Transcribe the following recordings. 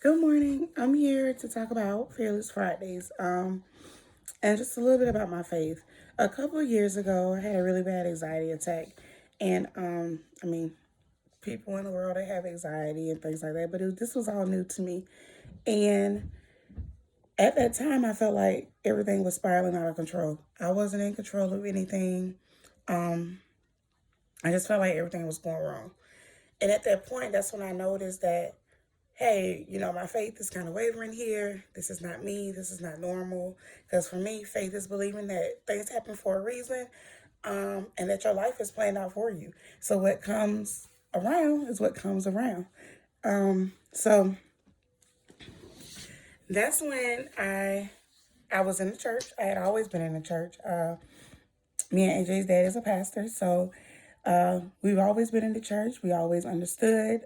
Good morning. I'm here to talk about Fearless Fridays. And just a little bit about my faith. A couple of years ago, I had a really bad anxiety attack, and people in the world they have anxiety and things like that, but this was all new to me. And at that time, I felt like everything was spiraling out of control. I wasn't in control of anything. Um, I just felt like everything was going wrong. And at that point, that's when I noticed that hey, my faith is kind of wavering here. This is not me. This is not normal. Because for me, faith is believing that things happen for a reason, and that your life is planned out for you. So what comes around is what comes around. So that's when I was in the church. I had always been in the church. Me and AJ's dad is a pastor, so we've always been in the church. We always understood.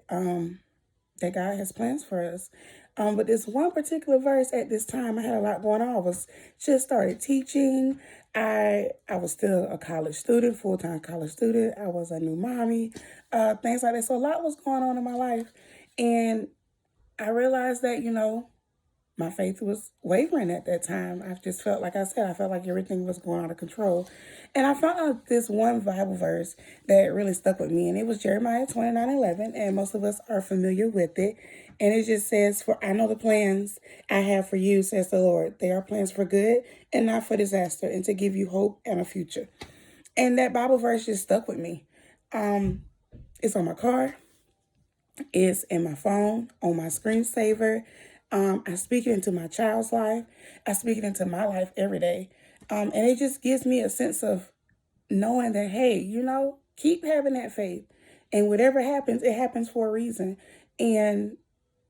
That God has plans for us. But this one particular verse at this time, I had a lot going on. I was just started teaching. I was still a college student, full-time college student. I was a new mommy, things like that. So a lot was going on in my life. And I realized that, my faith was wavering at that time. I just felt, like I said, I felt like everything was going out of control. And I found out this one Bible verse that really stuck with me, and it was Jeremiah 29:11, and most of us are familiar with it. And it just says, "For I know the plans I have for you, says the Lord. They are plans for good and not for disaster, and to give you hope and a future." And that Bible verse just stuck with me. It's on my car. It's in my phone, on my screensaver. I speak it into my child's life. I speak it into my life every day. And it just gives me a sense of knowing that, hey, keep having that faith. And whatever happens, it happens for a reason. And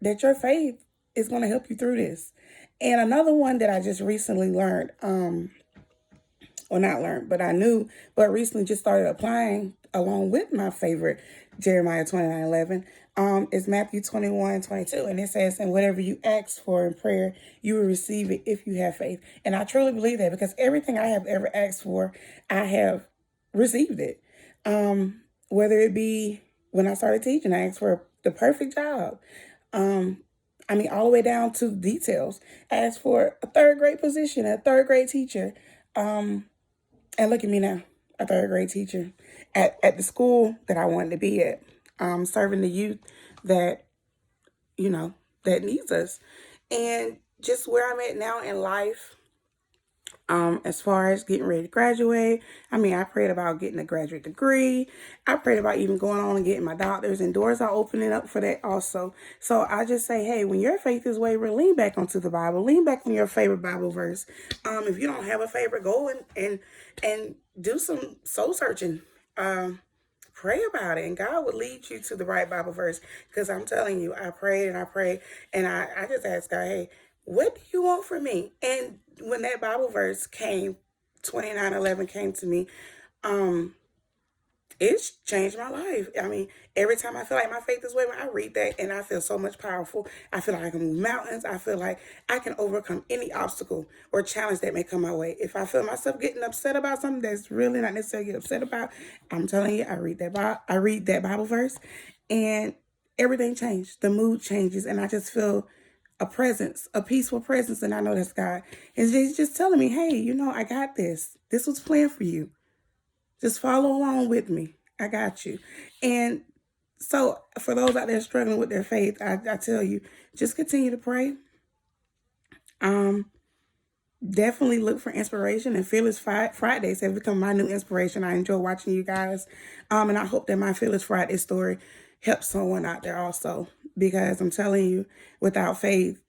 that your faith is going to help you through this. And another one that I just recently learned, or not learned, but I knew, but recently just started applying along with my favorite Jeremiah 29:11, is Matthew 21:22. And it says, "And whatever you ask for in prayer, you will receive it if you have faith." And I truly believe that because everything I have ever asked for, I have received it. Whether it be when I started teaching, I asked for the perfect job. All the way down to details. I asked for a third grade position, a third grade teacher. And look at me now, a third grade teacher at the school that I wanted to be at, serving the youth that, that needs us. And just where I'm at now in life, as far as getting ready to graduate, I prayed about getting a graduate degree. I prayed about even going on and getting my doctors, and doors are opening up for that also. So I just say, hey, when your faith is wavering, lean back onto the Bible, lean back on your favorite Bible verse. If you don't have a favorite, go and do some soul searching. Pray about it, and God will lead you to the right Bible verse. Because I'm telling you, I prayed and I prayed, and I just asked God, hey, what do you want from me? And when that Bible verse came, 29:11 came to me, it's changed my life. Every time I feel like my faith is wavering, I read that and I feel so much powerful. I feel like I can move mountains. I feel like I can overcome any obstacle or challenge that may come my way. If I feel myself getting upset about something that's really not necessarily get upset about, I'm telling you, I read that Bible verse, and everything changed. The mood changes, and I just feel a presence, a peaceful presence, and I know that's God. And He's just telling me, hey, I got this. This was planned for you. Just follow along with me. I got you. And so, for those out there struggling with their faith, I tell you, just continue to pray. Um, Definitely look for inspiration, and Fearless Fridays have become my new inspiration. I enjoy watching you guys. And I hope that my Fearless Friday story helps someone out there also, because I'm telling you, without faith,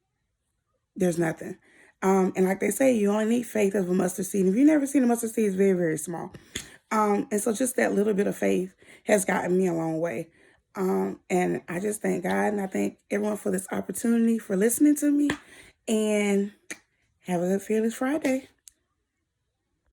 there's nothing. And like they say, you only need faith of a mustard seed. If you've never seen a mustard seed, it's very, very small. And so just that little bit of faith has gotten me a long way. And I just thank God, and I thank everyone for this opportunity, for listening to me, and have a good Fearless Friday.